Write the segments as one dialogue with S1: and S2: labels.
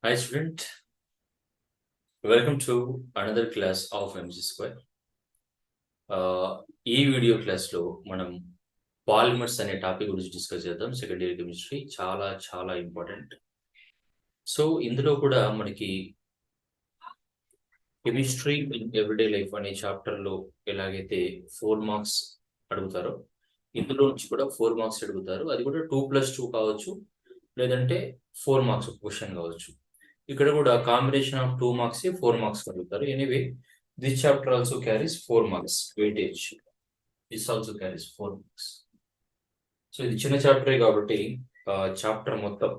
S1: Hi student, welcome to another class of MG Square. ఈ video క్లాస్లో మనం polymers అనే టాపిక్ గురించి డిస్కస్ చేద్దాం. సెకండ్ ఇయర్ కెమిస్ట్రీ చాలా చాలా ఇంపార్టెంట్. సో ఇందులో కూడా మనకి కెమిస్ట్రీ ఇన్ ఎవ్రీడే లైఫ్ అనే చాప్టర్లో ఎలాగైతే 4 మార్క్స్ అడుగుతారో ఇందులో నుంచి కూడా 4 మార్క్స్ అడుగుతారు. అది కూడా 2+2 కావచ్చు, లేదంటే 4 మార్క్స్ క్వశ్చన్ కావచ్చు. ఇక్కడ కూడా కాంబినేషన్ ఆఫ్ 2 మార్క్స్ 4 మార్క్స్ అడుగుతారు. Anyway this chapter also carries 4 marks weightage. This also carries 4 marks. So ఇది చిన్న చాప్టరే కాబట్టి చాప్టర్ మొత్తం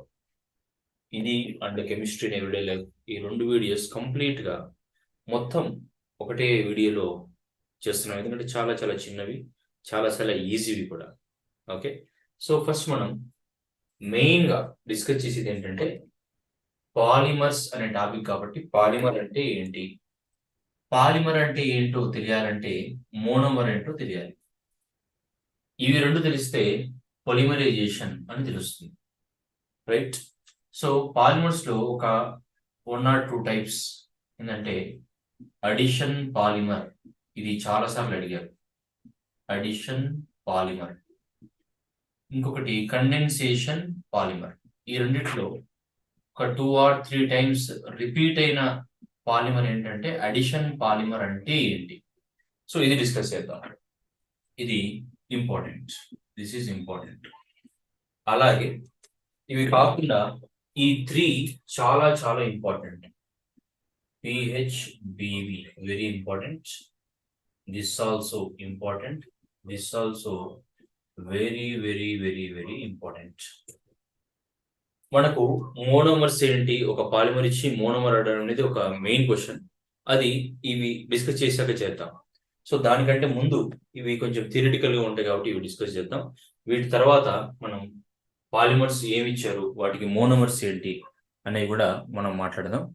S1: ఇది and chemistry in everyday life ఈ 2 వీడియోస్ కంప్లీట్ గా మొత్తం ఒకటే వీడియోలో చేస్తున్నాం. ఎందుకంటే చాలా చాలా చిన్నవి, చాలా చాలా ఈజీవి కూడా. ఓకే, సో ఫస్ట్ మనం మెయిన్ గా డిస్కస్ చేసేది ఏంటంటే పాలిమర్స్ అనే టాపిక్ కాబట్టి పాలిమర్ అంటే ఏంటి, పాలిమర్ అంటే ఏంటో తెలియాలంటే మోనోమర్ ఏంటో తెలియాలి. ఇవి రెండు తెలిస్తే పొలిమరైజేషన్ అని తెలుస్తుంది, రైట్? సో పాలిమర్స్ లో ఒక 1 or 2 టైప్స్ ఏంటంటే అడిషన్ పాలిమర్, ఇది చాలా సార్లు అడిగారు. Addition polymer. ఇంకొకటి కండెన్సేషన్ పాలిమర్. ఈ రెండిట్లో ఒక 2 or 3 టైమ్స్ రిపీట్ అయిన పాలిమర్ ఏంటంటే అడిషన్ పాలిమర్ అంటే ఏంటి. సో ఇది డిస్కస్ చేద్దాం. ఇది ఇంపార్టెంట్, దిస్ ఈజ్ ఇంపార్టెంట్. అలాగే ఇవి కాకుండా ఈ 3 చాలా చాలా important. PHBV very important. This also important. This also very very very very important. మనకు మోనోమర్స్ ఏంటి, ఒక పాలిమర్ ఇచ్చి మోనోమర్ అడగడం అనేది ఒక మెయిన్ క్వశ్చన్. అది ఇవి డిస్కస్ చేశాక చేద్దాం. సో దానికంటే ముందు ఇవి కొంచెం థియరిటికల్ గా ఉంటాయి కాబట్టి ఇవి డిస్కస్ చేద్దాం. వీటి తర్వాత మనం పాలిమర్స్ ఏమి ఇచ్చారు, వాటికి మోనోమర్స్ ఏంటి అనేవి కూడా మనం మాట్లాడదాం.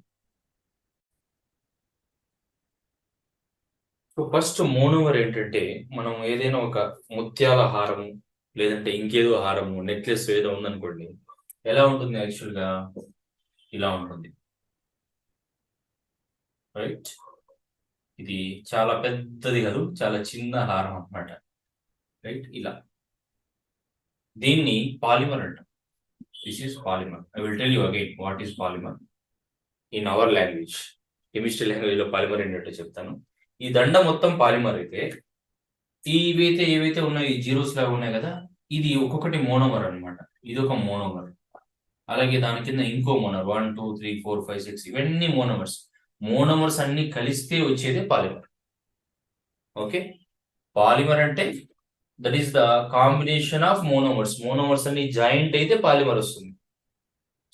S1: సో ఫస్ట్ మోనోమర్ ఏంటంటే మనం ఏదైనా ఒక ముత్యాల హారము లేదంటే ఇంకేదో హారము నెక్లెస్ ఏదో ఉందనుకోండి, ఎలా ఉంటుంది యాక్చువల్ గా ఇలా ఉంటుంది, రైట్? ఇది చాలా పెద్దది కాదు, చాలా చిన్న హారం అన్నమాట, రైట్? ఇలా దీన్ని పాలిమర్ అంటాం. This is polymer. I will tell you again what is polymer in our language. Chemistry language లో పాలిమర్ ఏంటంటే చెప్తాను. ఈ దండ మొత్తం పాలిమర్ అయితే ఏవైతే ఉన్నాయి, ఈ జీరోస్ లాగా ఉన్నాయి కదా, ఇది ఒక్కొక్కటి మోనోమర్ అన్నమాట. ఇది ఒక మోనోమర్. అలాగే దాని కింద ఇంకో మోనోమర్ 1 2 3 4 5 6 ఇవన్నీ మోనోమర్స్. మోనోమర్స్ అన్ని కలిస్తే వచ్చేదే పాలిమర్. ఓకే, పాలిమర్ అంటే that is the combination of monomers. Monomers అన్ని జాయింట్ అయితే పాలిమర్ వస్తుంది.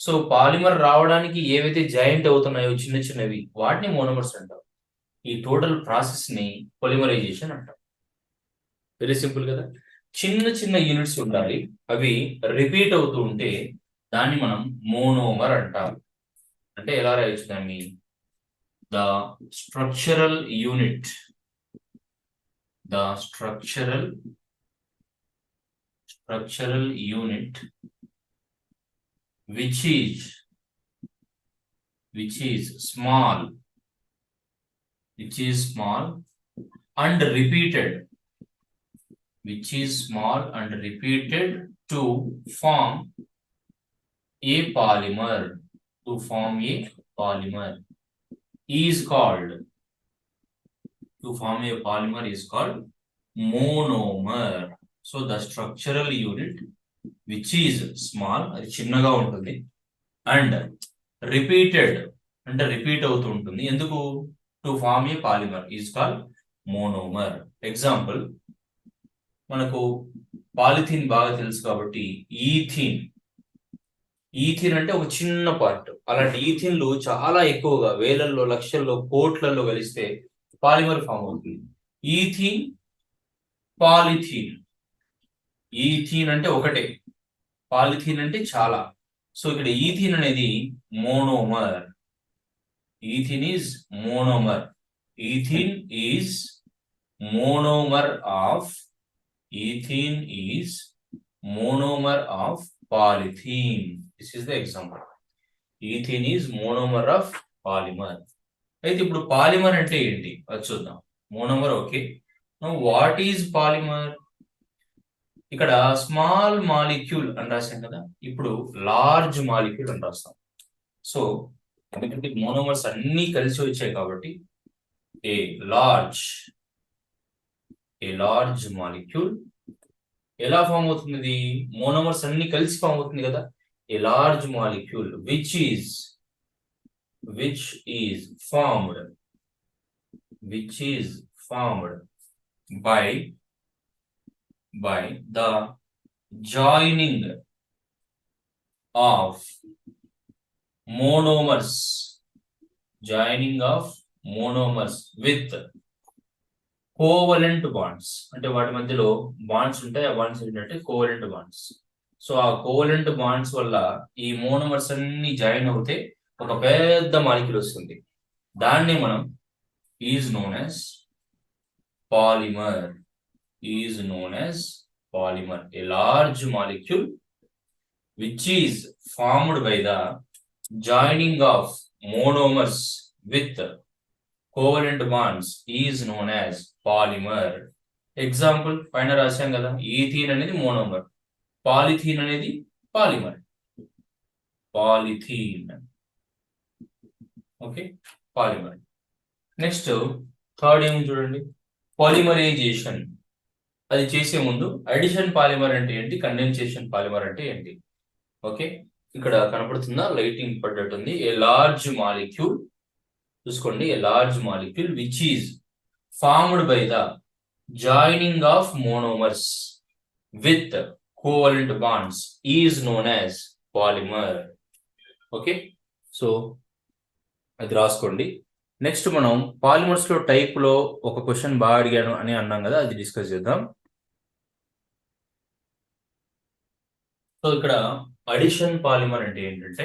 S1: సో పాలిమర్ రావడానికి ఏవైతే జాయింట్ అవుతున్నాయో చిన్న చిన్నవి, వాటిని మోనోమర్స్ అంటారు. ఈ టోటల్ ప్రాసెస్ ని పొలిమరైజేషన్ అంటారు. వెరీ సింపుల్ కదా. చిన్న చిన్న యూనిట్స్ ఉండాలి, అవి రిపీట్ అవుతూ ఉంటే దాన్ని మనం మోనోమర్ అంటారు. అంటే ఎలా రాయొచ్చు దాన్ని, the structural unit, the structural unit which is small and repeated, to form a polymer, is called monomer. So the structural unit which is small, అది చిన్నగా ఉంటుంది, అండ్ రిపీటెడ్ అంటే రిపీట్ అవుతూ ఉంటుంది. ఎందుకు? To form a polymer is called monomer. Example, మనకు polythene బాగా తెలుసు కాబట్టి ఈథిన్ అంటే ఒక చిన్న పార్ట్. అలాంటి ఈథిన్లు చాలా ఎక్కువగా వేలల్లో లక్షల్లో కోట్లలో కలిస్తే పాలిమర్ ఫామ్ అవుతుంది. Ethene, polythene. ఈథీన్ అంటే ఒకటే, పాలిథీన్ అంటే చాలా. సో ఇక్కడ ఈథీన్ అనేది monomer. Ethene is monomer. Ethene is monomer of polythene. This is the example. Ethene is monomer of polymer. అయితే ఇప్పుడు పాలిమర్ అంటే ఏంటి అది చూద్దాం. Monomer okay, what is polymer? ఇక్కడ స్మాల్ మాలిక్యూల్ అని రాసాం కదా, ఇప్పుడు లార్జ్ మాలిక్యూల్ అని రాస్తాం. సో ఎందుకంటే మోనోమర్స్ అన్ని కలిసి వచ్చాయి కాబట్టి ఏ లార్జ్ మాలిక్యూల్ ఎలా ఫామ్ అవుతుంది? ఇది మోనోమర్స్ అన్ని కలిసి ఫామ్ అవుతుంది కదా. A large molecule which is formed by the joining of monomers with covalent bonds. అంటే వాటి మధ్యలో బాండ్స్ ఉంటాయి, ఆ బాండ్స్ ఏంటంటే కోవలెంట్ బాండ్స్. సో ఆ కోవలెంట్ బాండ్స్ వల్ల ఈ మోనోమర్స్ అన్ని జాయిన్ అవుతే ఒక పెద్ద మాలిక్యూల్ వస్తుంది. దాన్ని మనం is known as polymer. A large molecule which is formed by the joining of monomers with covalent bonds is known as polymer. Example పైన రాశాం కదా, ఈథీన్ అనేది మోనోమర్, పాలిథీన్ అనేది polymer. Okay, polymer. Next third ఏమి చూడండి, polymerisation. అది చేసే ముందు addition polymer అంటే ఏంటి, కండెన్సేషన్ పాలిమర్ అంటే ఏంటి? ఓకే, ఇక్కడ కనపడుతుందా, లైటింగ్ పడ్డట్టుంది. ఏ లార్జ్ మాలిక్యూల్, చూసుకోండి, a large molecule which is formed by the joining of monomers with covalent bonds is known as polymer. Okay, so అది రాసుకోండి. నెక్స్ట్ మనం పాలిమర్స్ లో టైప్ లో ఒక క్వశ్చన్ బాగా అడిగాను అని అన్నాం కదా, అది డిస్కస్ చేద్దాం. సో ఇక్కడ అడిషన్ పాలిమర్ అంటే ఏంటంటే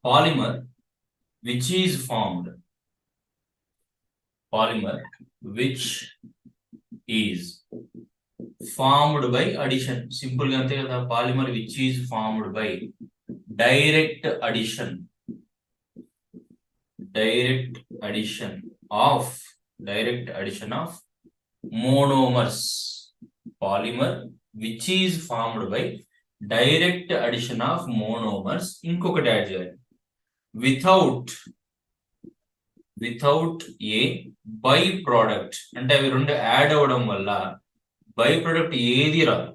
S1: polymer which is formed by addition. Simple గా అంతే కదా, polymer which is formed by direct addition of monomers. Polymer which is formed by direct addition of monomers. ఇంకొకటి యాడ్ చేయాలి, వితౌట్ ఏ బై ప్రోడక్ట్. అంటే అవి రెండు యాడ్ అవ్వడం వల్ల బై ప్రోడక్ట్ ఏది రాదు.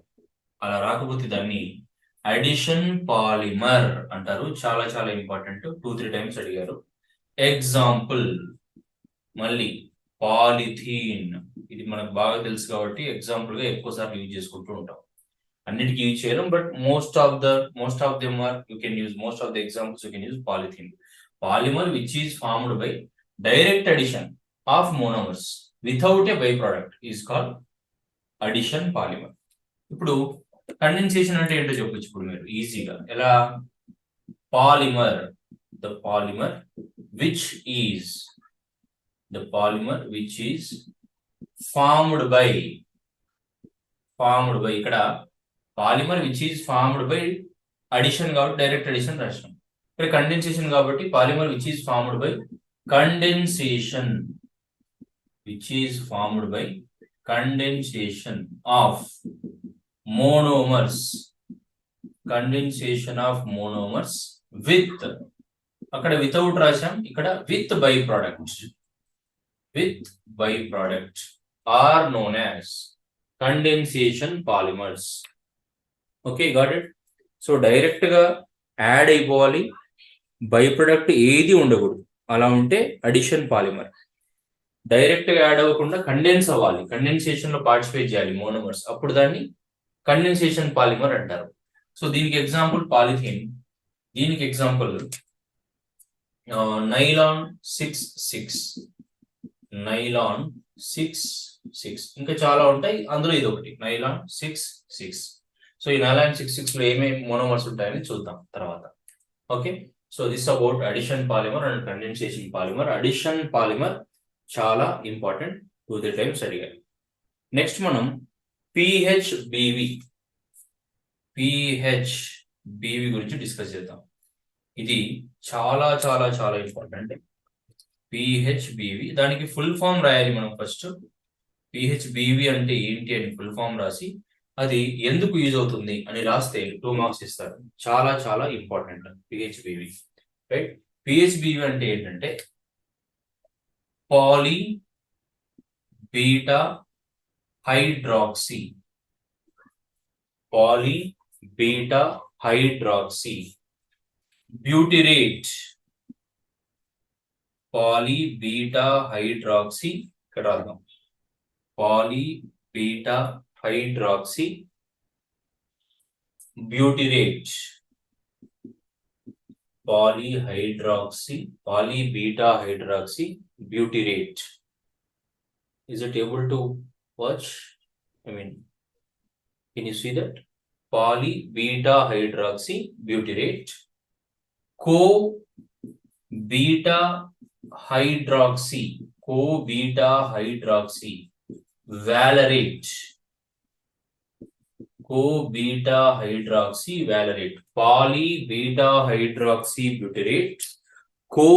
S1: అలా రాకపోతే దాన్ని అడిషన్ పాలిమర్ అంటారు. చాలా చాలా ఇంపార్టెంట్, 2-3 టైమ్స్ అడిగారు. ఎగ్జాంపుల్ మళ్ళీ పాలిథీన్, ఇది మనకు బాగా తెలుసు కాబట్టి ఎగ్జాంపుల్ గా ఎక్కువ సార్లు యూజ్ చేసుకుంటూ ఉంటాం. అన్నిటికీ యూజ్ చేయడం, but most of them are you can use, most of the examples you can use polythene. Polymer which is formed by direct addition of monomers without a by product is called addition polymer. ఇప్పుడు condensation అంటే ఏంటో చెప్పొచ్చు ఇప్పుడు మీరు ఈజీగా. ఎలా? The polymer which is formed by ఇక్కడ polymer which is formed by addition కాబట్టి డైరెక్ట్ అడిషన్ రాసినాం. ఇక్కడ కండెన్సేషన్ కాబట్టి polymer which is formed by condensation of monomers with, అక్కడ వితౌట్ రాశాం, ఇక్కడ with by product or known as condensation polymers. Okay, got it. So direct గా add అయిపోవాలి, by product ఏది ఉండకూడదు. అలా ఉంటే అడిషన్ పాలిమర్. డైరెక్ట్ గా యాడ్ అవ్వకుండా కండెన్స్ అవ్వాలి, కండెన్సేషన్ లో పార్టిసిపేట్ చేయాలి మోనోమర్స్, అప్పుడు దాన్ని కండెన్సేషన్ పాలిమర్ అంటారు. సో దీనికి ఎగ్జాంపుల్ పాలిథీన్, దీనికి ఎగ్జాంపుల్ నైలాన్ 6,6 ఇంకా చాలా ఉంటాయి, అందులో ఇది ఒకటి నైలాన్ 6,6. సో ఈ నైలాన్ 6,6 లో ఏమేమి మోనోమర్స్ ఉంటాయని చూద్దాం తర్వాత. Okay, so this about addition polymer and condensation polymer. Addition polymer చాలా ఇంపార్టెంట్, 2-3 టైమ్స్ అడిగారు. నెక్స్ట్ మనం పిహెచ్బివి గురించి డిస్కస్ చేద్దాం. ఇది చాలా చాలా చాలా ఇంపార్టెంట్. పిహెచ్బివి దానికి ఫుల్ ఫామ్ రాయాలి మనం ఫస్ట్. పిహెచ్బివి అంటే ఏంటి అని ఫుల్ ఫామ్ రాసి అది ఎందుకు యూజ్ అవుతుంది అని రాస్తే 2 మార్క్స్ ఇస్తారు. చాలా చాలా ఇంపార్టెంట్ పిహెచ్బివి, రైట్? పిహెచ్బివి అంటే ఏంటంటే poly beta hydroxy, poly beta hydroxy butyrate, poly beta hydroxy, ఇక్కడ రాద్దాం poly beta hydroxy butyrate, poly beta hydroxy butyrate. Is it able to watch? I mean, can you see that? Poly beta hydroxy butyrate, co beta hydroxy valerate, poly beta hydroxy butyrate, co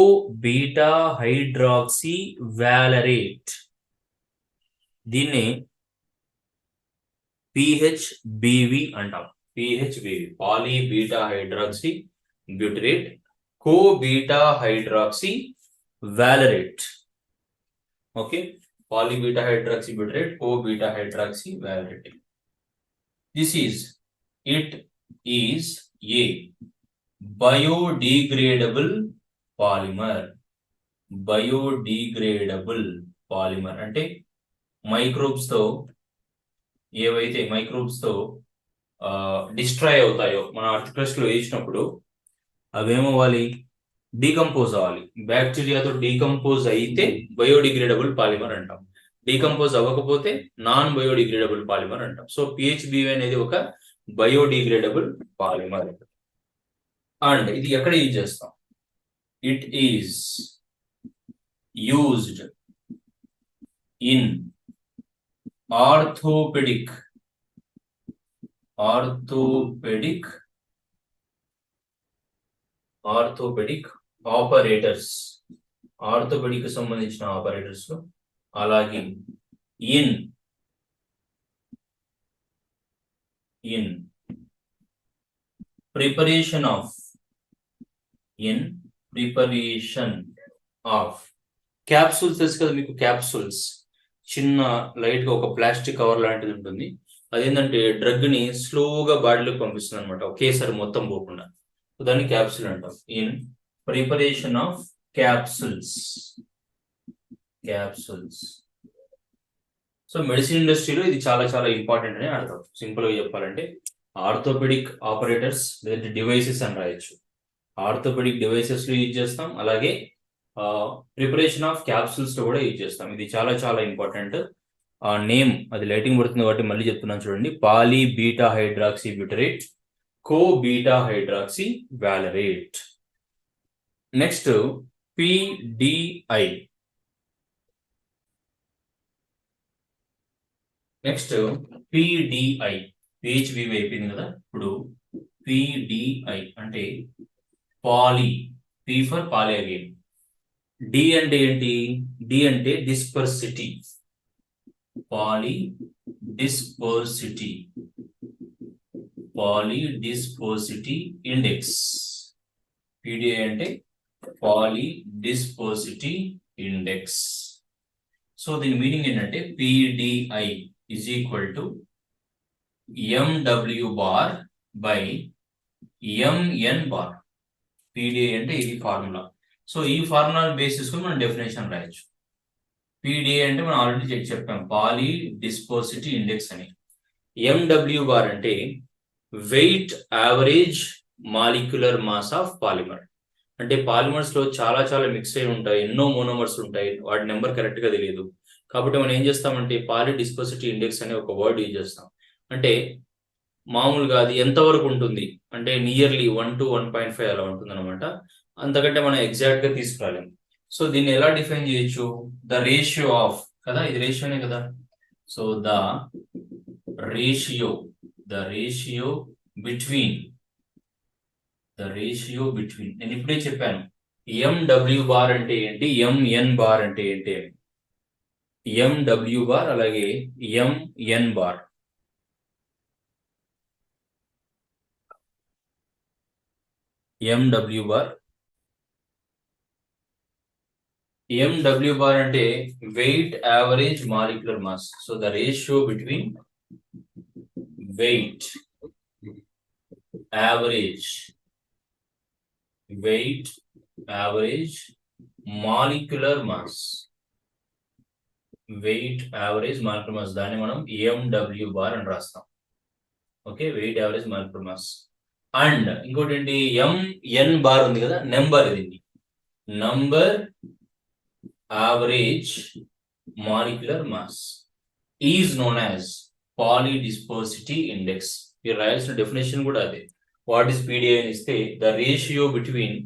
S1: beta hydroxy valerate. దీన్ని PHBV అంటాం. PHBV poly beta hydroxy butyrate co beta hydroxy valerate. Okay, poly beta hydroxy butyrate co beta hydroxy valerate. It is a biodegradable polymer. అంటే microbes తో ఏవైతే destroy అవుతాయో మన earth crust లో వేసినప్పుడు అవేమవ్వాలి, డీకంపోజ్ అవ్వాలి. బ్యాక్టీరియాతో డీకంపోజ్ అయితే బయోడిగ్రేడబుల్ పాలిమర్ అంటాం. డీకంపోజ్ అవ్వకపోతే నాన్ బయోడిగ్రేడబుల్ పాలిమర్ అంటాం. సో పిహెచ్బివి అనేది ఒక బయోడిగ్రేడబుల్ పాలిమర్. అండ్ ఇది ఎక్కడ యూజ్ చేస్తాం? It is used in orthopaedic operators, orthopaedic సంబంధించిన ఆపరేటర్స్ లో, అలాగే ఇన్ ప్రిపరేషన్ ఆఫ్ క్యాప్సూల్స్. తెలుసు కదా మీకు, క్యాప్సూల్స్ చిన్న లైట్ గా ఒక ప్లాస్టిక్ కవర్ లాంటిది ఉంటుంది. అదేంటంటే డ్రగ్ ని స్లోగా బాడీలోకి పంపిస్తుంది అనమాట, ఒకేసారి మొత్తం పోకుండా. దాన్ని క్యాప్సూల్ అంటాం. In preparation of capsules. So medicine ఇండస్ట్రీలో ఇది చాలా చాలా ఇంపార్టెంట్ అని అర్థం. సింపుల్ గా చెప్పాలంటే ఆర్థోపెడిక్ ఆపరేటర్స్ లేదంటే డివైసెస్ అని రాయొచ్చు. ఆర్థోపెడిక్ డివైసెస్ లో యూజ్ చేస్తాం, అలాగే ప్రిపరేషన్ ఆఫ్ క్యాప్సూల్స్ లో కూడా యూజ్ చేస్తాం. ఇది చాలా చాలా ఇంపార్టెంట్. నేమ్ అది లైటింగ్ పడుతుంది కాబట్టి మళ్ళీ చెప్తున్నాను చూడండి. Poly beta hydroxy butyrate co beta hydroxy valerate. Next PDI. PHBV అయిపోయింది కదా. ఇప్పుడు పిడిఐ అంటే poly, P for poly again. D అంటే ఏంటి? డి అంటే డిస్పర్సిటీ, పాలీ డిస్పర్సిటీ ఇండెక్స్. పిడిఐ అంటే పాలీ డిస్పర్సిటీ ఇండెక్స్. సో దీని మీనింగ్ ఏంటంటే పిడిఐ is equal to MW bar by MN bar. PDI అంటే ఇది ఫార్ములా. సో ఈ ఫార్ములా బేస్ చేసుకుని మనం డెఫినేషన్ రాయొచ్చు. PDI అంటే మనం ఆల్రెడీ చెప్పాం, పాలీ డిస్పోసిటీ ఇండెక్స్ అని. MW బార్ అంటే weight average molecular mass of polymer. అంటే పాలిమర్స్ లో చాలా చాలా మిక్స్ అయి ఉంటాయి, ఎన్నో మోనోమర్స్ ఉంటాయి, వాటి నెంబర్ కరెక్ట్ గా తెలియదు. కాబట్టి మనం ఏం చేస్తామంటే పాలీ డిస్పోసిటీ ఇండెక్స్ అనే ఒక వర్డ్ యూజ్ చేస్తాం. అంటే మామూలుగా అది ఎంతవరకు ఉంటుంది అంటే నియర్లీ 1 to 1.5 అలా ఉంటుంది అనమాట. అంతకంటే మనం ఎగ్జాక్ట్ గా తీసుకురాలేము. సో దీన్ని ఎలా డిఫైన్ చేయొచ్చు? ద రేషియో ఆఫ్, కదా ఇది రేషియోనే కదా. So the ratio between the ratio between, నేను ఇప్పుడే చెప్పాను ఎండబ్ల్యూ బార్ అంటే ఏంటి, ఎంఎన్ బార్ అంటే ఏంటి. ఎండబ్ల్యూ బార్ అలాగే ఎంఎన్ బార్. ఎండబ్ల్యూ బార్ అంటే weight average molecular mass. So the ratio between weight average molecular mass, దాన్ని మనం ఎండబ్ల్యూ బార్ అని రాస్తాం. Okay, weight average molecular mass. And ఇంకోటి ఏంటి, ఎంఎన్ బార్ ఉంది కదా, నెంబర్, ఇది number average molecular mass is known as polydispersity index. మీరు రాయాల్సిన డెఫినేషన్ కూడా అదే. వాట్ ఈస్ పీడిఐ అని ఇస్తే the ratio between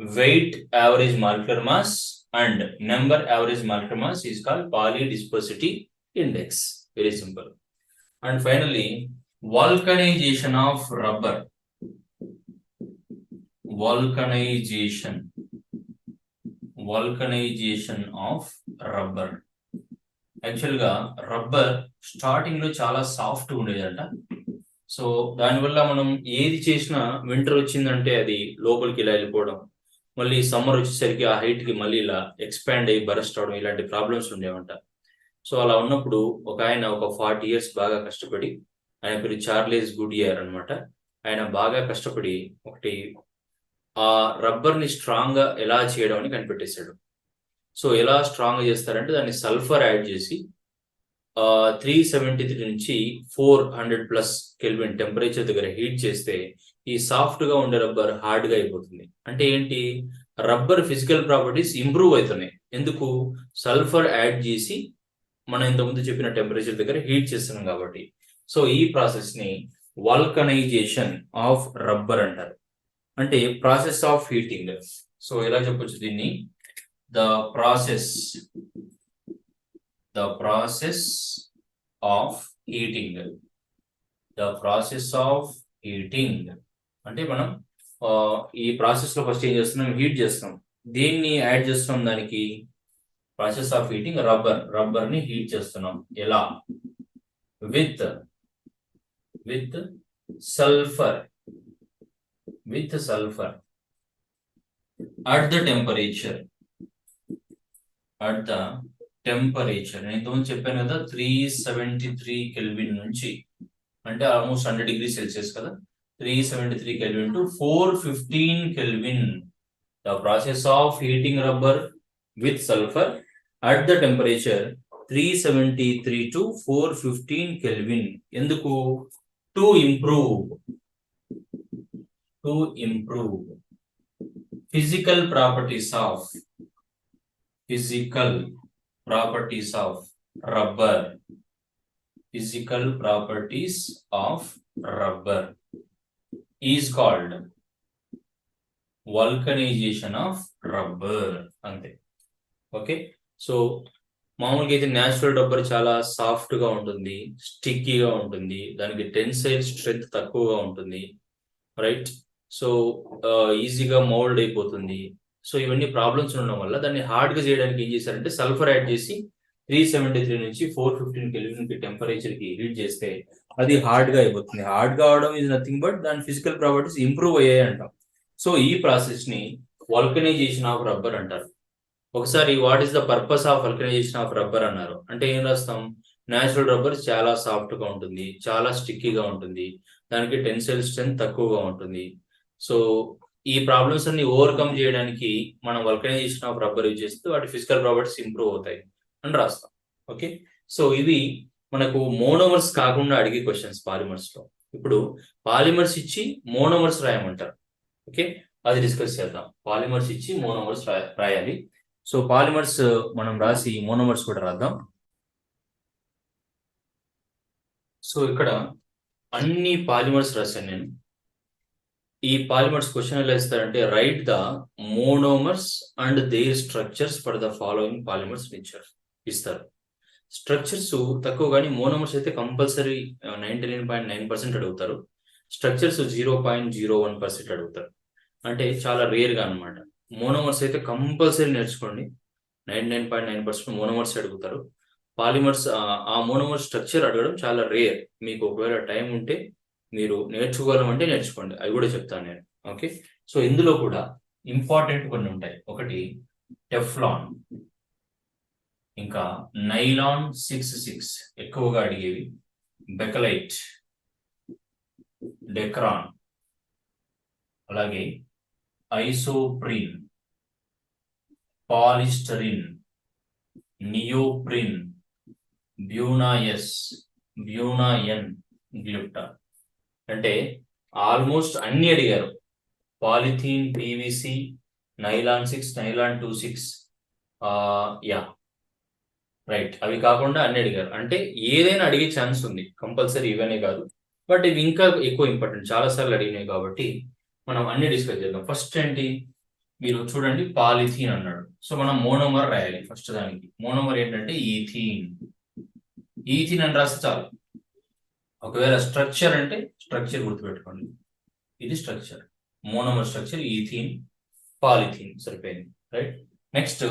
S1: weight average molecular mass and number average molecular mass is called polydispersity index. Very simple. And finally, vulcanization of rubber. Vulcanization of rubber. Actually గా rubber starting లో చాలా soft ఉండేదంట. So దానివల్ల మనం ఏది చేసినా winter వచ్చిందంటే అది లోపలికి ఇలా వెళ్ళిపోవడం, మళ్ళీ సమ్మర్ వచ్చేసరికి ఆ హైట్ కి మళ్ళీ ఇలా ఎక్స్పాండ్ అయ్యి బరస్ట్ అవడం, ఇలాంటి ప్రాబ్లమ్స్ ఉండేవంట. సో అలా ఉన్నప్పుడు ఆయన ఒక 40 years బాగా కష్టపడి, ఆయన పేరు చార్లెస్ గుడియర్ అనమాట, ఆయన బాగా కష్టపడి ఒకటి ఆ రబ్బర్ ని స్ట్రాంగ్ గా ఎలా చేయడం అని కనిపెట్టేశాడు. సో ఎలా స్ట్రాంగ్ గా చేస్తారంటే దాన్ని సల్ఫర్ యాడ్ చేసి 373 నుంచి 400+ కెల్విన్ టెంపరేచర్ దగ్గర హీట్ చేస్తే ఈ సాఫ్ట్ గా ఉండే రబ్బర్ హార్డ్ గా అయిపోతుంది. అంటే ఏంటి, రబ్బర్ ఫిజికల్ ప్రాపర్టీస్ ఇంప్రూవ్ అవుతున్నాయి. ఎందుకు, సల్ఫర్ యాడ్ చేసి మనం ఇంతకుముందు చెప్పిన టెంపరేచర్ దగ్గర హీట్ చేస్తున్నాం కాబట్టి. సో ఈ ప్రాసెస్ ని వల్కనైజేషన్ ఆఫ్ రబ్బర్ అంటారు, అంటే ప్రాసెస్ ఆఫ్ హీటింగ్. సో ఎలా చెప్పొచ్చు దీన్ని, ద ప్రాసెస్ ఆఫ్ హీటింగ్. అంటే మనం ఈ ప్రాసెస్ లో ఫస్ట్ ఏం చేస్తున్నాం, హీట్ చేస్తున్నాం. దేన్ని యాడ్ చేస్తున్నాం దానికి, ప్రాసెస్ ఆఫ్ హీటింగ్ రబ్బర్ ని హీట్ చేస్తున్నాం. ఎలా, with sulphur at the temperature నేను ఇంతకుముందు చెప్పాను కదా, 373 కెల్విన్ నుంచి, అంటే ఆల్మోస్ట్ 100 degrees Celsius కదా, 373 Kelvin to 415 Kelvin. The process of heating rubber with sulfur at the temperature 373 to 415 Kelvin. ఎందుకు, to improve physical properties of rubber. Is called vulcanization of rubber. అంతే. Okay, so మామూలుగా అయితే natural rubber చాలా soft గా ఉంటుంది, స్టిక్కీగా ఉంటుంది, దానికి tensile strength తక్కువగా ఉంటుంది, రైట్. సో ఈజీగా మౌల్డ్ అయిపోతుంది. సో ఇవన్నీ ప్రాబ్లమ్స్ ఉండడం వల్ల దాన్ని హార్డ్ గా చేయడానికి ఏం చేశారంటే సల్ఫర్ యాడ్ చేసి 373 నుంచి 415 కెల్విన్ కి టెంపరేచర్ కి హీట్ చేస్తే అది హార్డ్ గా అయిపోతుంది. హార్డ్ గా అవడం ఇస్ నథింగ్ బట్ దాని ఫిజికల్ ప్రాపర్టీస్ ఇంప్రూవ్ అయ్యాయి అంటాం. సో ఈ ప్రాసెస్ ని వల్కనైజేషన్ ఆఫ్ రబ్బర్ అంటారు. ఒకసారి what is the purpose of vulcanisation of rubber అన్నారు అంటే ఏం రాస్తాం, న్యాచురల్ రబ్బర్ చాలా సాఫ్ట్ గా ఉంటుంది, చాలా స్టిక్కీగా ఉంటుంది, దానికి టెన్సైల్ స్ట్రెంగ్త్ తక్కువగా ఉంటుంది. సో ఈ ప్రాబ్లమ్స్ అన్ని ఓవర్కమ్ చేయడానికి మనం వల్కనైజేషన్ ఆఫ్ రబ్బర్ యూజ్ చేస్తే వాటి ఫిజికల్ ప్రాపర్టీస్ ఇంప్రూవ్ అవుతాయి అని రాస్తాం. ఓకే, సో ఇవి మనకు మోనోమర్స్ కాకుండా అడిగే క్వశ్చన్స్ పాలిమర్స్ లో. ఇప్పుడు పాలిమర్స్ ఇచ్చి మోనోమర్స్ రాయమంటారు. ఓకే, అది డిస్కస్ చేద్దాం. పాలిమర్స్ ఇచ్చి మోనోమర్స్ రాయాలి. సో పాలిమర్స్ మనం రాసి మోనోమర్స్ కూడా రాద్దాం. సో ఇక్కడ అన్ని పాలిమర్స్ రాశాను నేను. ఈ పాలిమర్స్ క్వశ్చన్ ఎలా ఇస్తారంటే write the monomers and their structures for the following polymers ఇస్తారు. స్ట్రక్చర్స్ తక్కువ కానీ మోనోమర్స్ అయితే కంపల్సరీ 99.9% అడుగుతారు. స్ట్రక్చర్స్ 0.01% అడుగుతారు, అంటే చాలా రేర్గా అనమాట. మోనోమర్స్ అయితే కంపల్సరీ నేర్చుకోండి, 99.9% మోనోమర్స్ అడుగుతారు. పాలిమర్స్ ఆ మోనోమర్ స్ట్రక్చర్ అడగడం చాలా రేర్. మీకు ఒకవేళ టైం ఉంటే మీరు నేర్చుకోవాలంటే నేర్చుకోండి, అవి కూడా చెప్తాను నేను. ఓకే, సో ఇందులో కూడా ఇంపార్టెంట్ కొన్ని ఉంటాయి. ఒకటి టెఫ్లాన్, ఇంకా నైలాన్ 66 ఎక్కువగా అడిగేవి, బెకలైట్, డెక్రాన్, అలాగే ఐసోప్రిన్, పాలిస్టరిన్, నియోప్రిన్, బ్యూనాయస్, బ్యూనాయన్, గ్లిప్టా. అంటే ఆల్మోస్ట్ అన్ని అడిగారు. Polythene, PVC, nylon 6, nylon 26, yeah right, అవి కాకుండా అన్ని అడిగారు. అంటే ఏదైనా అడిగే ఛాన్స్ ఉంది, కంపల్సరీ ఇవనే కాదు. బట్ ఇవి ఇంకా ఎక్కువ ఇంపార్టెంట్, చాలా సార్లు అడిగినాయి కాబట్టి మనం అన్ని డిస్కస్ చేద్దాం. ఫస్ట్ ఏంటి, మీరు చూడండి, పాలిథీన్ అన్నాడు. సో మనం మోనోమర్ రాయాలి ఫస్ట్. దానికి మోనోమర్ ఏంటంటే ఈథీన్. ఈథీన్ అని రాస్తే చాలు. ఒకవేళ స్ట్రక్చర్ అంటే స్ట్రక్చర్ గుర్తుపెట్టుకోండి, ఇది structure, monomer structure ethene, polythene, సరిపోయింది. Right, next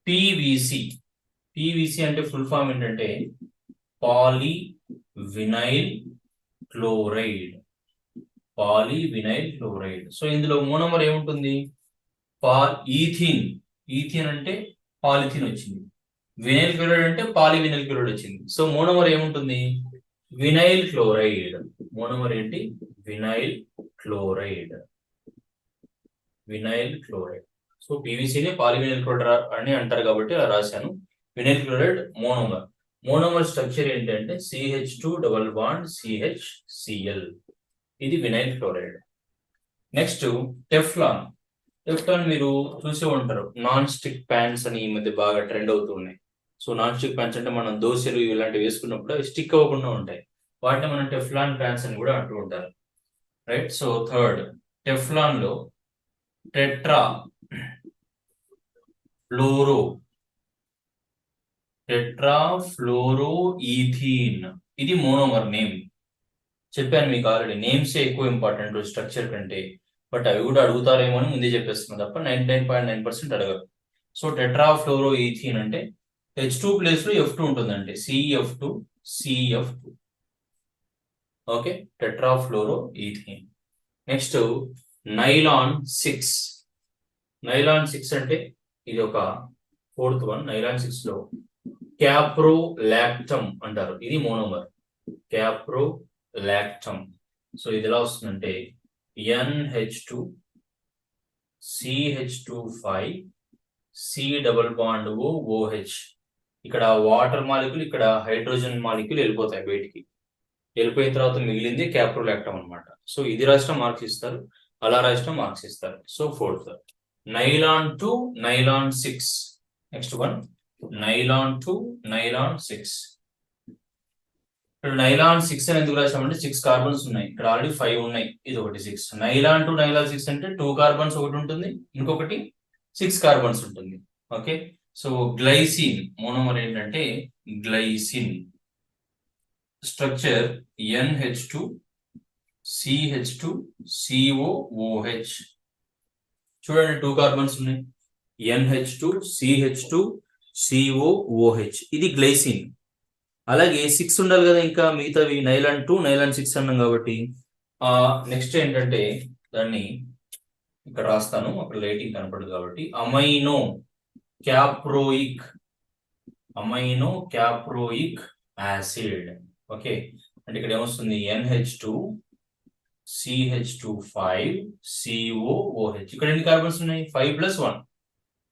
S1: PVC. పీవీసీ అంటే ఫుల్ ఫామ్ ఏంటంటే polyvinyl chloride, polyvinyl chloride. So ఇందులో మోనోమర్ ఏముంటుంది, ఈథీన్. ఈథీన్ అంటే పాలిథీన్ వచ్చింది, వినైల్ క్లోరైడ్ అంటే పాలీవినైల్ క్లోరైడ్ వచ్చింది. సో మోనోమర్ ఏముంటుంది, వినైల్ క్లోరైడ్. మోనోమర్ ఏంటి, vinyl chloride, vinyl chloride. So పీవీసీని పాలీవినైల్ క్లోరైడ్ అని అంటారు కాబట్టి అలా రాశాను. Vinyl chloride monomer. Monomer structure ఏంటంటే CH2 డబల్ బాండ్ CHCl, ఇది vinyl chloride. Next Teflon. Teflon మీరు చూసే ఉంటారు, నాన్ స్టిక్ ప్యాన్స్ అని ఈ మధ్య బాగా ట్రెండ్ అవుతున్నాయి. సో నాన్ స్టిక్ ప్యాన్స్ అంటే మనం దోశలు ఇలాంటివి వేసుకున్నప్పుడు అవి స్టిక్ అవ్వకుండా ఉంటాయి, వాటిని మనం టెఫ్లాన్ ప్యాన్స్ అని కూడా అంటూ ఉంటారు. రైట్, సో థర్డ్, టెఫ్లాన్ లో టెట్రా ఫ్లోరో, టెట్రా ఫ్లోరో ఈథీన్, ఇది మోనోమర్ నేమ్. చెప్పాను మీకు ఆల్రెడీ, నేమ్స్ ఎక్కువ ఇంపార్టెంట్ స్ట్రక్చర్ కంటే. బట్ అవి కూడా అడుగుతారేమో అని ముందే చెప్పేస్తున్నా తప్ప 99.9% అడగరు. సో టెట్రా ఫ్లోరో ఈథీన్ అంటే H2 ప్లేస్ లో F2 ఉంటుందంటే CF2 CF2. Okay, tetra ఫ్లోరో ethene. Next nylon 6. Nylon 6 అంటే ఇది ఒక ఫోర్త్ వన్. నైలాన్ 6 లో క్యాప్రోలాక్టమ్ అంటారు, ఇది మోనోమర్, క్యాప్రోలాక్టమ్. సో ఇది ఎలా వస్తుందంటే NH2 CH25 C double bond OH. ఇక్కడ వాటర్ మాలిక్యూల్, ఇక్కడ హైడ్రోజన్ మాలిక్యూల్ వెళ్ళిపోతాయి బయటికి. వెళ్ళిపోయిన తర్వాత మిగిలింది క్యాప్రోలాక్టమ్ అనమాట. సో ఇది రాసిన మార్క్స్ ఇస్తారు, అలా రాసిన మార్క్స్ ఇస్తారు. So fourth nylon 2, nylon 6. Next one nylon 2, nylon 6. ఇక్కడ నైలాన్ 6 అని ఎందుకు రాసామంటే 6 కార్బన్స్ ఉన్నాయి, ఇక్కడ ఆల్రెడీ 5 ఉన్నాయి, ఇది ఒకటి 6. నైలాన్ 2, నైలాన్ 6 అంటే 2 కార్బన్స్ ఒకటి ఉంటుంది, ఇంకొకటి 6 కార్బన్స్ ఉంటుంది. ఓకే, సో గ్లైసిన్ మోనోమర్ ఏంటంటే glycine. Structure NH2 CH2 COOH. చూడండి 2 కార్బన్స్ ఉన్నాయి, NH2 CH2 COOH, ఇది గ్లైసిన్. అలాగే 6 ఉండాలి కదా ఇంకా మిగతావి, నైలాన్ 2, నైలాన్ 6 అన్నాం కాబట్టి. నెక్స్ట్ ఏంటంటే దాన్ని ఇక్కడ రాస్తాను, అక్కడ లైటింగ్ కనపడదు కాబట్టి, అమైనో క్యాప్రోయిక్, అమైనో క్యాప్రోయిక్ యాసిడ్. ఓకే, అంటే ఇక్కడ ఏమొస్తుంది NH2 CH25 COOH. ఇక్కడ ఎన్ని కార్బన్స్ ఉన్నాయి, 5+1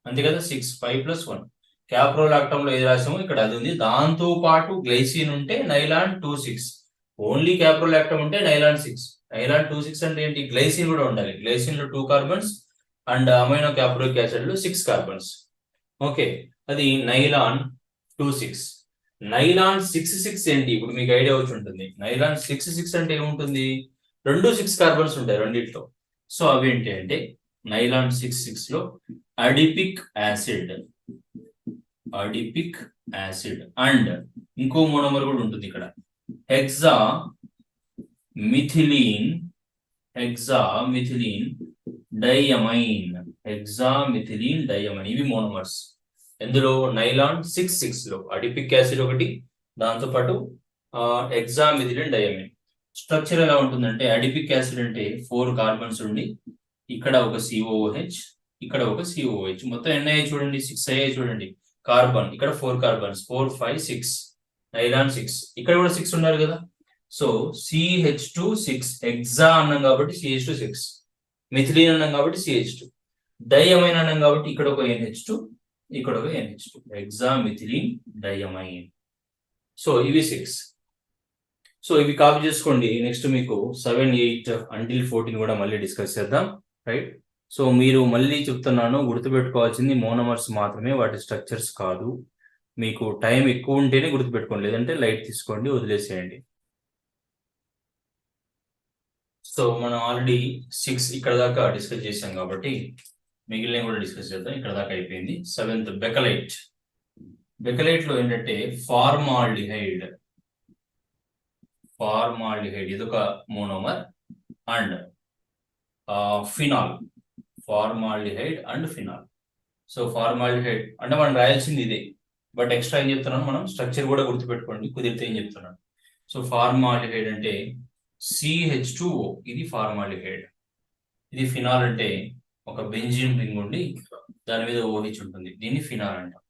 S1: అంతే కదా, 6, 5+1. క్యాప్రోలాక్టమ్ లో ఏది రాసామో ఇక్కడ అది ఉంది. దాంతో పాటు గ్లైసిన్ ఉంటే నైలాన్ 26, ఓన్లీ క్యాప్రోలాక్టమ్ ఉంటే నైలాన్ 6. నైలాన్ 26 అంటే ఏంటి, గ్లైసిన్ కూడా ఉండాలి. గ్లైసిన్ లో 2 కార్బన్స్ అండ్ అమైనో క్యాప్రోయిక్ యాసిడ్ లో 6 కార్బన్స్. ఓకే, అది నైలాన్ 26. నైలాన్ 66 ఏంటి, ఇప్పుడు మీకు ఐడియా వచ్చి ఉంటుంది. నైలాన్ 66 అంటే ఏముంటుంది, 6 కార్బన్స్ ఉంటాయి రెండిట్లో. సో అవేంటి అంటే నైలాన్ 66 లో adipic acid, adipic acid, and ఇంకో మోనోమర్ కూడా ఉంటుంది ఇక్కడ, హెక్సా మిథిలీన్, హెక్సామిథిలీన్ డైయమైన్, హెక్సామిథిలీన్ డైయమైన్, ఇవి మోనోమర్స్. ఎందులో? నైలాన్ 6,6 లో అడిపిక్ యాసిడ్ ఒకటి, దాంతోపాటు హెక్సామిథిలీన్ డైయమైన్. స్ట్రక్చర్ ఎలా ఉంటుందంటే, అడిపిక్ యాసిడ్ అంటే 4 కార్బన్స్ ఉండి ఇక్కడ ఒక COOH, ఇక్కడ ఒక COOH, మొత్తం ఎన్ని అయ్యాయి చూడండి, 6 అయ్యాయి చూడండి. కార్బన్ ఇక్కడ 4 కార్బన్స్, 4, 5, 6, నైలాన్ 6, ఇక్కడ కూడా 6 ఉన్నారు కదా. సో CH2 6, హెక్సా అన్నాం కాబట్టి CH2 6, మిథిలీన్ అన్నాం కాబట్టి CH2, డైయమైన్ అన్నాం కాబట్టి ఇక్కడ ఒక NH2, ఇక్కడ ఒక NH2, హెక్సామిథిలీన్ డైయమైన్. సో ఇవి 6. సో ఇవి కాపీ చేసుకోండి. నెక్స్ట్ మీకు 7, 8 until 14 కూడా మళ్ళీ డిస్కస్ చేద్దాం, రైట్? సో మీరు మళ్ళీ చెప్తున్నాను, గుర్తుపెట్టుకోవాల్సింది మోనోమర్స్ మాత్రమే, వాటి స్ట్రక్చర్స్ కాదు. మీకు టైం ఎక్కువ ఉంటేనే గుర్తుపెట్టుకోండి, లేదంటే లైట్ తీసుకోండి, వదిలేసేయండి. సో మనం ఆల్రెడీ 6 ఇక్కడ దాకా డిస్కస్ చేసాం కాబట్టి మిగిలిన కూడా డిస్కస్ చేద్దాం. ఇక్కడ దాకా అయిపోయింది. 7th Bakelite. బెకలైట్ లో ఏంటంటే ఫార్మాల్డిహైడ్, ఇదొక monomer, and phenol, formaldehyde and phenol. So formaldehyde అంటే మనం రాయాల్సింది ఇదే, బట్ ఎక్స్ట్రా ఏం చెప్తున్నాను, మనం స్ట్రక్చర్ కూడా గుర్తుపెట్టుకోండి, కుదిరితే ఏం చెప్తున్నాను. సో ఫార్మాల్డిహైడ్ అంటే CH2O, ఇది ఫార్మాల్డిహైడ్. ఇది ఫినాల్ అంటే ఒక బెంజీన్ రింగ్ ఉండి దాని మీద OH ఉంటుంది, దీన్ని ఫినాల్ అంటాం.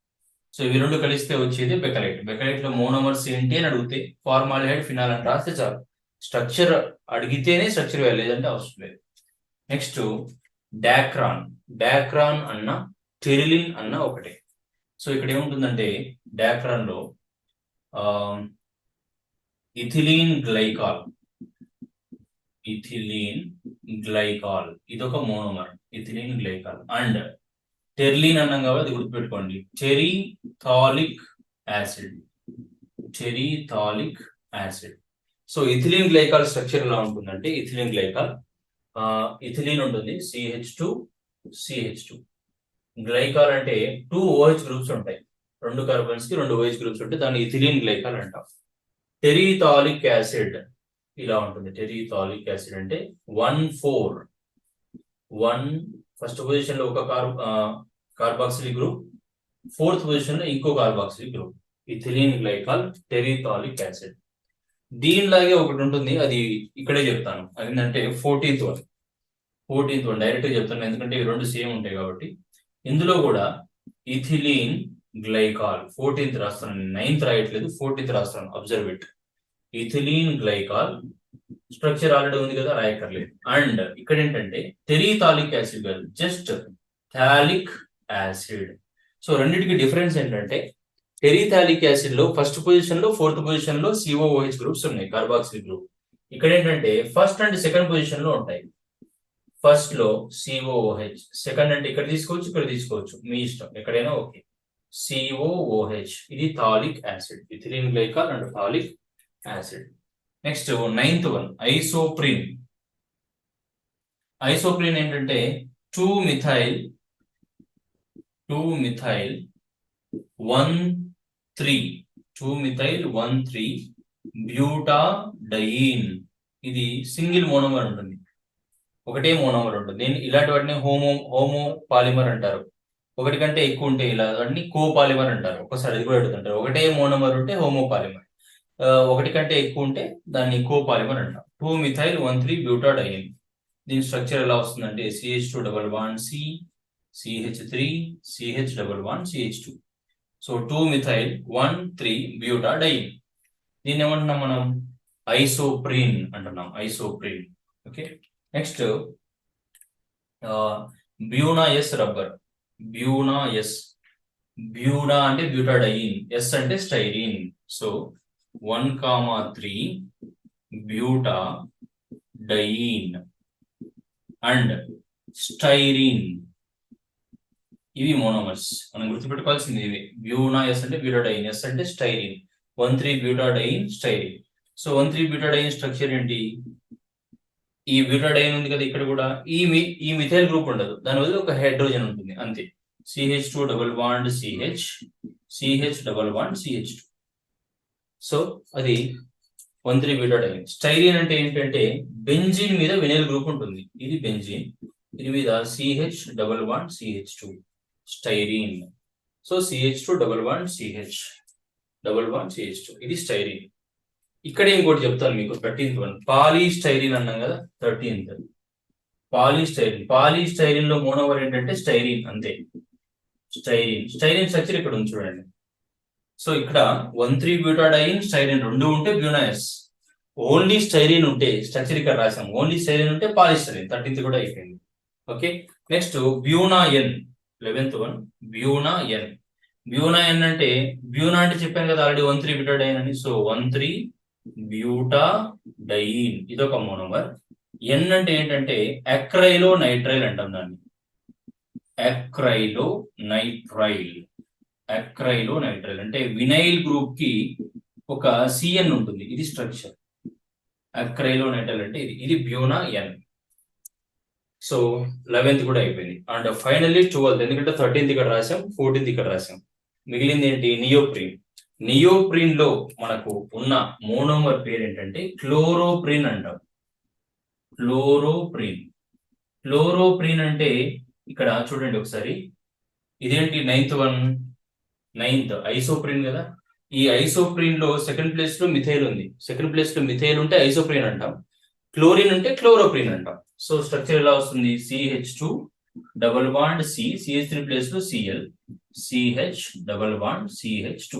S1: సో ఇవి రెండు కలిస్తే వచ్చేది బెకలైట్. బెకలైట్ లో మోనోమర్స్ ఏంటి అని అడిగితే ఫార్మాల్డిహైడ్, ఫినాల్ అని రాస్తే చాలు. స్ట్రక్చర్ అడిగితేనే స్ట్రక్చర్ వేయాలి, లేదంటే అవసరం లేదు. నెక్స్ట్ డాక్రాన్. డాక్రాన్ అన్న టెరిలిన్ అన్న ఒకటే. సో ఇక్కడ ఏముంటుందంటే డాక్రాన్ లో ఇథిలీన్ గ్లైకాల్, ఇదొక monomer, ethylene glycol. And terylene అన్నాం కాబట్టి అది గుర్తుపెట్టుకోండి, terephthalic acid. So ethylene glycol structure ఎలా ఉంటుందంటే, ఇథిలీన్ గ్లైకాల్, ఇథిలీన్ ఉంటుంది, CH2, గ్లైకాల్ అంటే 2 OH గ్రూప్స్ ఉంటాయి, 2 కార్బన్స్ కి 2 OH గ్రూప్స్ ఉంటాయి, దాన్ని ఇథిలీన్ గ్లైకాల్ అంటాం. టెరిథాలిక్ యాసిడ్ ఇలా ఉంటుంది. టెరిథాలిక్ యాసిడ్ అంటే 1 ఫస్ట్ పొజిషన్ లో ఒక కార్బాక్సిలిక్ గ్రూప్, 4th పొజిషన్ లో ఇంకో carboxylic group, ethylene glycol, terephthalic acid. దీనిలాగే ఒకటి ఉంటుంది, అది ఇక్కడే చెప్తాను, అదేంటంటే 14th వన్ డైరెక్ట్ గా చెప్తాను, ఎందుకంటే ఇవి రెండు సేమ్ ఉంటాయి కాబట్టి. ఇందులో కూడా ఇథిలీన్ గ్లైకాల్ 14th రాస్తాను, 9th రాయట్లేదు, 14th రాస్తాను, observe it. Ethylene glycol structure already ఉంది కదా, రాయక్కర్లేదు. అండ్ ఇక్కడ ఏంటంటే టెరిథాలిక్ యాసిడ్ కాదు, జస్ట్ థాలిక్ యాసిడ్. సో రెండింటికి డిఫరెన్స్ ఏంటంటే, టెరిథాలిక్ యాసిడ్ లో ఫస్ట్ పొజిషన్ లో 4th పొజిషన్ లో COOH గ్రూప్స్ ఉన్నాయి, కార్బాక్సిలిక్ గ్రూప్. ఇక్కడ ఏంటంటే ఫస్ట్ అండ్ సెకండ్ పొజిషన్ లో ఉంటాయి. ఫస్ట్ లో COOH, సెకండ్ అంటే ఇక్కడ తీసుకోవచ్చు, ఇక్కడ తీసుకోవచ్చు, మీ ఇష్టం, ఎక్కడైనా ఓకే. COOH, ఇది phthalic acid, ethylene glycol and phthalic acid. Next 9th one isoprene. Isoprene ఏంటంటే 2-మిథైల్ 1,3 బ్యూటాడైన్. ఇది సింగిల్ మోనోమర్ ఉంటుంది, ఒకటే మోనోమర్ ఉంటుంది. ఇలాంటి వాటిని హోమో పాలిమర్ అంటారు. ఒకటి కంటే ఎక్కువ ఉంటే ఇలా వాటిని కోపాలిమర్ అంటారు. ఒకసారి అది కూడా అడుగుతుంటారు, ఒకటే మోనోమర్ ఉంటే హోమో పాలిమర్, ఒకటి కంటే ఎక్కువ ఉంటే దాన్ని కోపాలిమర్ అంటాం. 2-మిథైల్ 1,3 బ్యూటాడైన్. దీని స్ట్రక్చర్ ఎలా వస్తుందంటే CH2 double bond C, CH3, CH double bond CH2. So two methyl 1,3 butadiene. దీన్ని ఏమంటున్నాం మనం? ఐసోప్రిన్ అంటున్నాం, isoprene. Okay. Next Buna S rubber. Buna అంటే బ్యూటాడైన్, ఎస్ అంటే styrene. So 1,3 butadiene and styrene, ఇవి మోనోమర్స్. మనం గుర్తుపెట్టుకోవాల్సింది ఇవి. బ్యూనా ఎస్ అంటే బ్యూటాడైన్, ఎస్ అంటే styrene, 1,3 butadiene styrene. So 1,3 butadiene structure ఏంటి? ఈ బ్యూటాడైన్ ఉంది కదా, ఇక్కడ కూడా ఈ మిథైల్ గ్రూప్ ఉండదు, దాని వల్ల ఒక హైడ్రోజన్ ఉంటుంది అంతే. CH2 double bond CH double bond CH2. So అది 1,3-బ్యూటాడైన్. స్టైరీన్ అంటే ఏంటంటే బెంజీన్ మీద వినైల్ గ్రూప్ ఉంటుంది. ఇది బెంజీన్, దీని మీద CH double bond CH2 styrene. So CH2 double bond CH double bond CH2 ఇది స్టైరీన్. ఇక్కడ ఇంకోటి చెప్తాను మీకు, 13th వన్ పాలీస్టైరీన్ అన్నాం కదా. 13th పాలీస్టైరీన్ లో మోనోమర్ ఏంటంటే స్టైరీన్, అంతే. స్టైరీన్ స్ట్రక్చర్ ఇక్కడ ఉంది చూడండి. సో ఇక్కడ 1,3-బ్యూటాడైన్ స్టైరీన్ రెండు ఉంటే బ్యూనాయస్, ఓన్లీ స్టైరీన్ ఉంటే స్ట్రక్చర్ ఇక్కడ రాసాం, ఓన్లీ స్టైరీన్ ఉంటే పాలిస్టైరీన్. 13th కూడా అయిపోయింది. Okay, next Buna N. 11th one Buna N. Buna N అంటే బ్యూనా అంటే చెప్పాను కదా ఆల్రెడీ 1,3-బ్యూటాడైన్ అని. సో 1,3-బ్యూటాడైన్ ఇదొక మోనోమర్. ఎన్ అంటే ఏంటంటే అక్రైలో నైట్రైల్ అంటాం దాన్ని. అక్రైలో నైట్రైల్ అంటే వినైల్ గ్రూప్ కి ఒక CN ఉంటుంది, ఇది స్ట్రక్చర్. అక్రైలో నైట్రైల్ అంటే ఇది బ్యూనా ఎన్. సో 11th కూడా అయిపోయింది. అండ్ ఫైనల్లీ 12th, ఎందుకంటే 13th ఇక్కడ రాసాం, 14th ఇక్కడ రాసాం. మిగిలింది ఏంటి? నియోప్రిన్. నియోప్రిన్ లో మనకు ఉన్న మోనోమర్ పేరు ఏంటంటే క్లోరోప్రిన్ అంటాం. క్లోరోప్రిన్ అంటే ఇక్కడ చూడండి ఒకసారి, ఇదేంటి 9th వన్, 9th ఐసోప్రిన్ కదా. ఈ ఐసోప్రిన్ లో సెకండ్ ప్లేస్ లో మిథైల్ ఉంది. సెకండ్ ప్లేస్ లో మిథైల్ ఉంటే ఐసోప్రిన్ అంటాం, క్లోరిన్ ఉంటే క్లోరోప్రిన్ అంటాం. సో స్ట్రక్చర్ ఎలా వస్తుంది? CH2 double bond C, CH3 place లో Cl, CH double bond CH2.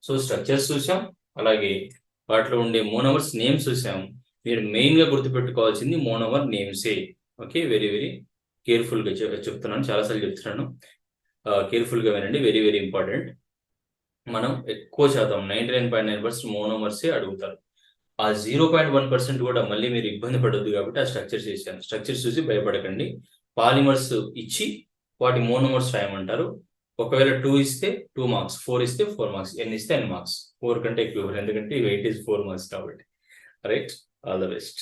S1: So structures చూసాం, అలాగే వాటిలో ఉండే మోనోమర్స్ నేమ్స్ చూసాం. మీరు మెయిన్ గా గుర్తుపెట్టుకోవాల్సింది మోనోమర్ నేమ్సే. ఓకే, వెరీ వెరీ కేర్ఫుల్ గా చెప్తున్నాను, చాలాసార్లు చెప్తున్నాను, కేర్ఫుల్ గా వినండి, వెరీ వెరీ ఇంపార్టెంట్. మనం ఎక్కువ శాతం 99.9% మోనోమర్సే అడుగుతారు. ఆ 0.1% కూడా మళ్ళీ మీరు ఇబ్బంది పడొద్దు కాబట్టి ఆ స్ట్రక్చర్స్ చేశాను. స్ట్రక్చర్స్ చూసి భయపడకండి. పాలిమర్స్ ఇచ్చి వాటి మోనోమర్స్ రాయమంటారు. ఒకవేళ 2 ఇస్తే 2 మార్క్స్, 4 ఇస్తే 4 మార్క్స్, n ఇస్తే n మార్క్స్. 4 కంటే ఎక్కువ, ఎందుకంటే వెయిట్ ఈజ్ 4 మార్క్స్ కాబట్టి. Right, all the best.